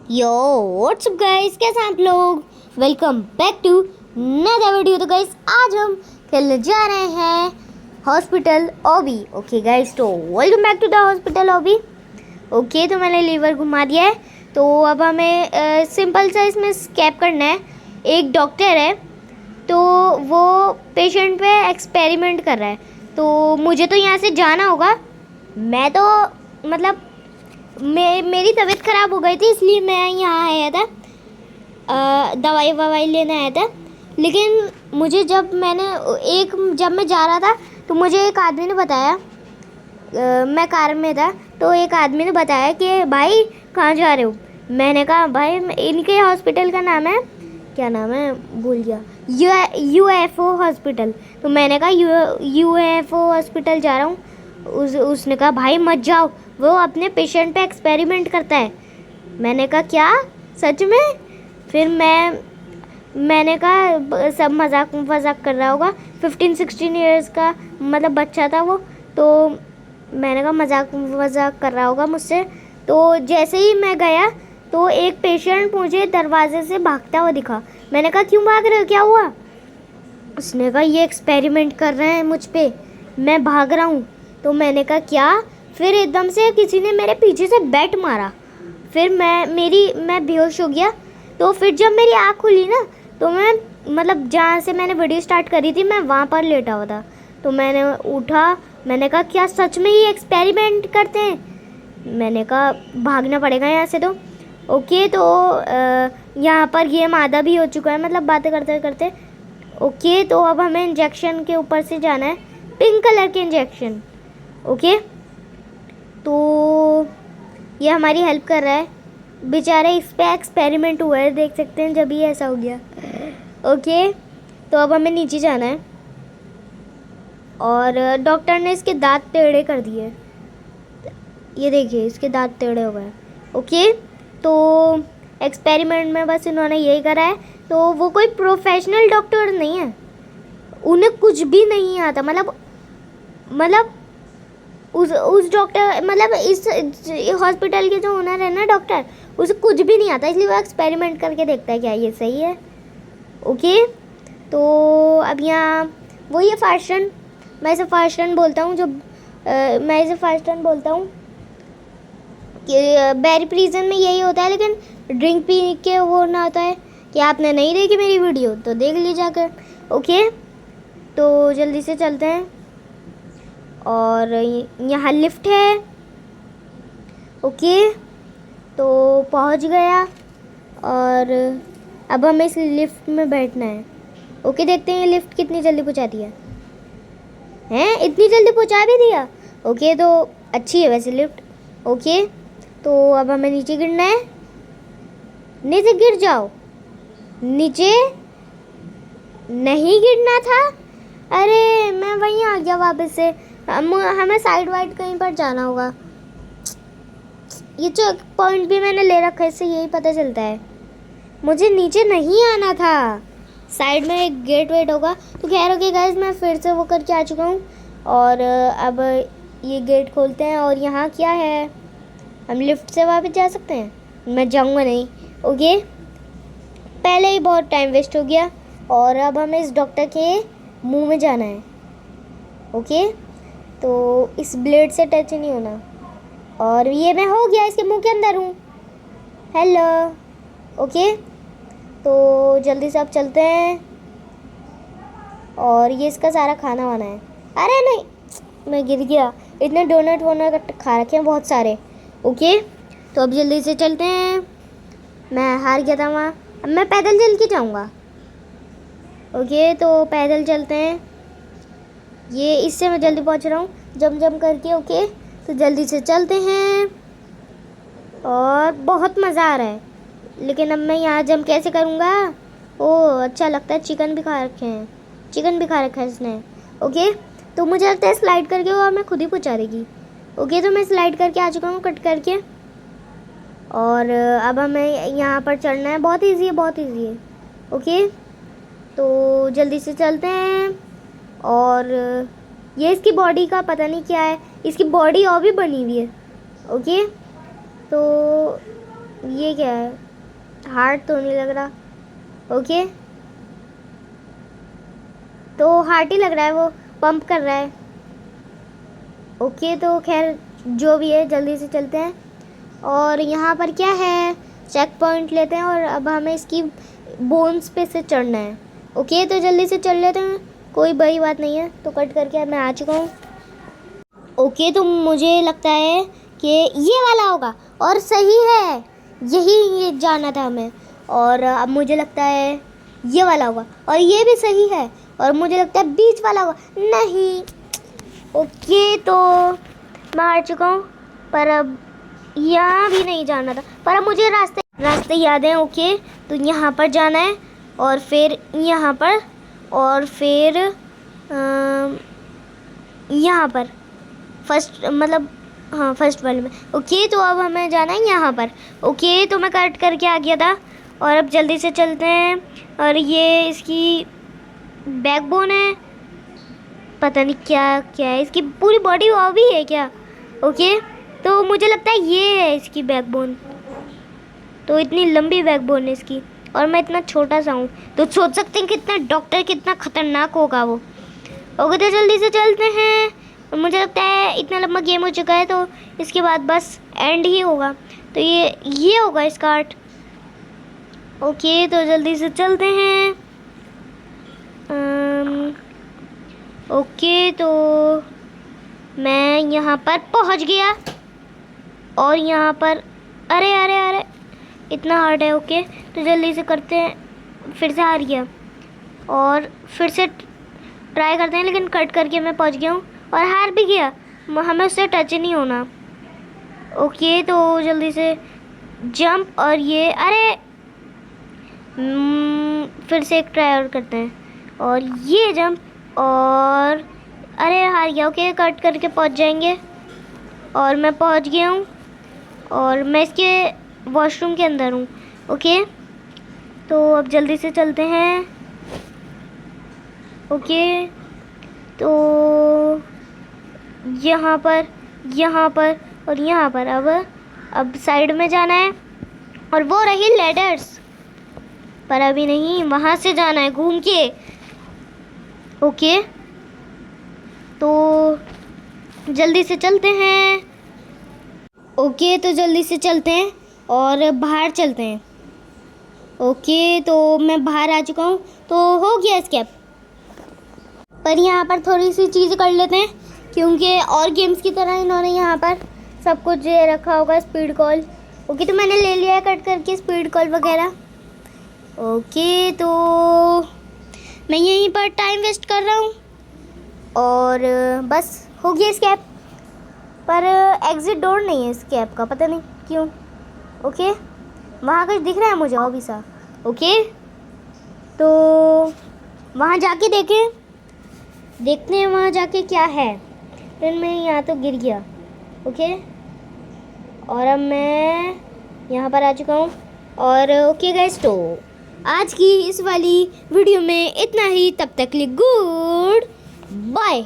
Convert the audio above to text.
यो WhatsApp guys, कैसे हैं आप लोग। Welcome back to another video. तो गाइस आज हम खेलने जा रहे हैं हॉस्पिटल ऑबी। ओके गाइस, तो welcome back to the hospital obby. Okay, तो मैंने लीवर घुमा दिया है। तो अब हमें सिंपल सा इसमें स्कैप करना है। एक डॉक्टर है, तो वो पेशेंट पे एक्सपेरिमेंट कर रहा है। तो मुझे तो यहाँ से जाना होगा। मैं तो मतलब मेरी तबीयत ख़राब हो गई थी, इसलिए मैं यहाँ आया था, दवाई ववाई लेने आया था। लेकिन मुझे जब मैं जा रहा था तो मुझे एक आदमी ने बताया, मैं कार में था, तो एक आदमी ने बताया कि भाई कहाँ जा रहे हो। मैंने कहा भाई इनके हॉस्पिटल का नाम है, क्या नाम है भूल गया, UFO हॉस्पिटल। तो मैंने कहा UFO हॉस्पिटल जा रहा हूँ। उसने कहा भाई मत जाओ, वो अपने पेशेंट पे एक्सपेरिमेंट करता है। मैंने कहा क्या, सच में। फिर मैंने कहा सब मजाक वजाक कर रहा होगा, 15-16 ईयर्स का मतलब बच्चा था वो। तो मैंने कहा मजाक वजाक कर रहा होगा मुझसे। तो जैसे ही मैं गया तो एक पेशेंट मुझे दरवाजे से भागता हुआ दिखा। मैंने कहा क्यों भाग रहे हो, क्या हुआ। उसने कहा ये एक्सपेरिमेंट कर रहे हैं मुझ पे, मैं भाग रहा हूँ। तो मैंने कहा क्या। फिर एकदम से किसी ने मेरे पीछे से बैट मारा। फिर मैं बेहोश हो गया। तो फिर जब मेरी आँख खुली ना, तो मैं मतलब जहाँ से मैंने वीडियो स्टार्ट करी थी मैं वहाँ पर लेटा हुआ था। तो मैंने उठा, मैंने कहा क्या सच में ये एक्सपेरिमेंट करते हैं। मैंने कहा भागना पड़ेगा यहाँ से। तो ओके, तो यहाँ पर गेम आधा भी हो चुका है, मतलब बातें करते करते। ओके, तो अब हमें इंजेक्शन के ऊपर से जाना है, पिंक कलर के इंजेक्शन। ओके, तो ये हमारी हेल्प कर रहा है। बेचारे इस पे एक्सपेरिमेंट हुआ है, देख सकते हैं, जब ही ऐसा हो गया। ओके, तो अब हमें नीचे जाना है और डॉक्टर ने इसके दांत टेढ़े कर दिए। ये देखिए इसके दांत टेढ़े हो गए। ओके, तो एक्सपेरिमेंट में बस इन्होंने यही करा है। तो वो कोई प्रोफेशनल डॉक्टर नहीं है, उन्हें कुछ भी नहीं आता। मतलब उस डॉक्टर मतलब इस हॉस्पिटल के जो ओनर है ना डॉक्टर, उसे कुछ भी नहीं आता, इसलिए वो एक्सपेरिमेंट करके देखता है क्या ये सही है। ओके, तो अब यहाँ वही है फास्ट रन। मैं इसे फास्ट रन बोलता हूँ, कि बैरी प्रिजन में यही होता है। लेकिन ड्रिंक पी के वो ना होता है कि आपने नहीं देखी मेरी वीडियो तो देख ली जाकर। ओके, तो जल्दी से चलते हैं और यहाँ लिफ्ट है। ओके, तो पहुँच गया और अब हमें इस लिफ्ट में बैठना है। ओके, देखते हैं ये लिफ्ट कितनी जल्दी पहुँचाती है। हैं, इतनी जल्दी पहुँचा भी दिया। ओके, तो अच्छी है वैसे लिफ्ट। ओके, तो अब हमें नीचे गिरना है। नीचे गिर जाओ, नीचे नहीं गिरना था। अरे मैं वहीं आ गया वापस से। हमें साइड वाइड कहीं पर जाना होगा। ये जो पॉइंट भी मैंने ले रखा है, इससे यही पता चलता है मुझे नीचे नहीं आना था। साइड में एक गेट वेट होगा। तो खैर ओके गाइस, मैं फिर से वो करके आ चुका हूँ और अब ये गेट खोलते हैं। और यहाँ क्या है, हम लिफ्ट से वापस जा सकते हैं। मैं जाऊँगा नहीं। ओके, पहले ही बहुत टाइम वेस्ट हो गया और अब हमें इस डॉक्टर के मुंह में जाना है। ओके, तो इस ब्लेड से टच नहीं होना। और ये मैं हो गया, इसके मुंह के अंदर हूँ। हेलो। ओके, तो जल्दी से अब चलते हैं और ये इसका सारा खाना वाना है। अरे नहीं, मैं गिर गया। इतने डोनट वोनट खा रखे हैं बहुत सारे। ओके, तो अब जल्दी से चलते हैं। मैं हार गया था वहाँ, अब मैं पैदल चल के जाऊँगा। ओके, तो पैदल चलते हैं। ये इससे मैं जल्दी पहुँच रहा हूँ, जम करके। ओके, तो जल्दी से चलते हैं और बहुत मज़ा आ रहा है। लेकिन अब मैं यहाँ जंप कैसे करूँगा। ओह अच्छा लगता है, चिकन भी खा रखा है इसने। ओके, तो मुझे लगता है स्लाइड करके वो हमें खुद ही पहुँचा देगी। ओके, तो मैं स्लाइड करके आ चुका हूँ कट करके। और अब हमें यहाँ पर चढ़ना है। बहुत ईजी है। ओके, तो जल्दी से चलते हैं। और ये इसकी बॉडी का पता नहीं क्या है, इसकी बॉडी और भी बनी हुई है। ओके, तो ये क्या है? हार्ट तो नहीं लग रहा। ओके, तो हार्ट ही लग रहा है, वो पंप कर रहा है। ओके, तो खैर जो भी है जल्दी से चलते हैं। और यहाँ पर क्या है, चेक पॉइंट लेते हैं और अब हमें इसकी बोन्स पे से चढ़ना है। ओके, तो जल्दी से चल लेते हैं, कोई बड़ी बात नहीं है। तो कट करके मैं आ चुका हूँ। ओके, तो मुझे लगता है कि ये वाला होगा और सही है, यही ये जाना था हमें। और अब मुझे लगता है ये वाला होगा और ये भी सही है। और मुझे लगता है बीच वाला होगा, नहीं। ओके, तो मैं हार चुका हूँ, पर अब यहाँ भी नहीं जाना था, पर अब मुझे रास्ते याद हैं। ओके, तो यहाँ पर जाना है और फिर यहाँ पर और फिर यहाँ पर फर्स्ट, मतलब हाँ फर्स्ट वाले में। ओके, तो अब हमें जाना है यहाँ पर। ओके, तो मैं कट करके आ गया था और अब जल्दी से चलते हैं। और ये इसकी बैकबोन है, पता नहीं क्या क्या है, इसकी पूरी बॉडी वो भी है क्या? ओके, तो मुझे लगता है ये है इसकी बैकबोन। तो इतनी लंबी बैकबोन है इसकी और मैं इतना छोटा सा हूँ, तो सोच सकते हैं कितना डॉक्टर कितना खतरनाक होगा वो। ओके, तो जल्दी से चलते हैं। और मुझे लगता है इतना लंबा गेम हो चुका है, तो इसके बाद बस एंड ही होगा। तो ये होगा इसका आर्ट। ओके, तो जल्दी से चलते हैं। ओके, तो मैं यहाँ पर पहुँच गया और यहाँ पर अरे अरे अरे इतना हार्ड है। ओके, तो जल्दी से करते हैं। फिर से हार गया और फिर से ट्राई करते हैं, लेकिन कट करके मैं पहुँच गया हूँ और हार भी गया। हमें उससे टच ही नहीं होना। ओके, तो जल्दी से जंप और ये अरे फिर से एक ट्राई और करते हैं और ये जंप और अरे हार गया। ओके, कट करके पहुंच जाएंगे और मैं पहुंच गया हूं और मैं इसके वॉशरूम के अंदर हूं। ओके, तो अब जल्दी से चलते हैं। ओके, तो यहाँ पर और यहाँ पर अब साइड में जाना है और वो रही लैडर्स, पर अभी नहीं, वहाँ से जाना है घूम के। ओके, तो जल्दी से चलते हैं। ओके, तो जल्दी से चलते हैं और बाहर चलते हैं। ओके, तो मैं बाहर आ चुका हूँ, तो हो गया एस्केप। पर यहाँ पर थोड़ी सी चीज़ कर लेते हैं, क्योंकि और गेम्स की तरह इन्होंने यहाँ पर सब कुछ रखा होगा। स्पीड कॉल, ओके, तो मैंने ले लिया है कट करके स्पीड कॉल वगैरह। ओके, तो मैं यहीं पर टाइम वेस्ट कर रहा हूँ और बस हो गया एस्केप। पर एग्ज़िट डोर नहीं है एस्केप का, पता नहीं क्यों। ओके, वहाँ कुछ दिख रहा है मुझे भी सा। ओके, तो वहाँ जाके देखते हैं वहाँ जाके क्या है। फिर मैं यहाँ तो गिर गया। ओके, और अब मैं यहाँ पर आ चुका हूँ और ओके गाइस, तो आज की इस वाली वीडियो में इतना ही। तब तक के लिए गुड बाय।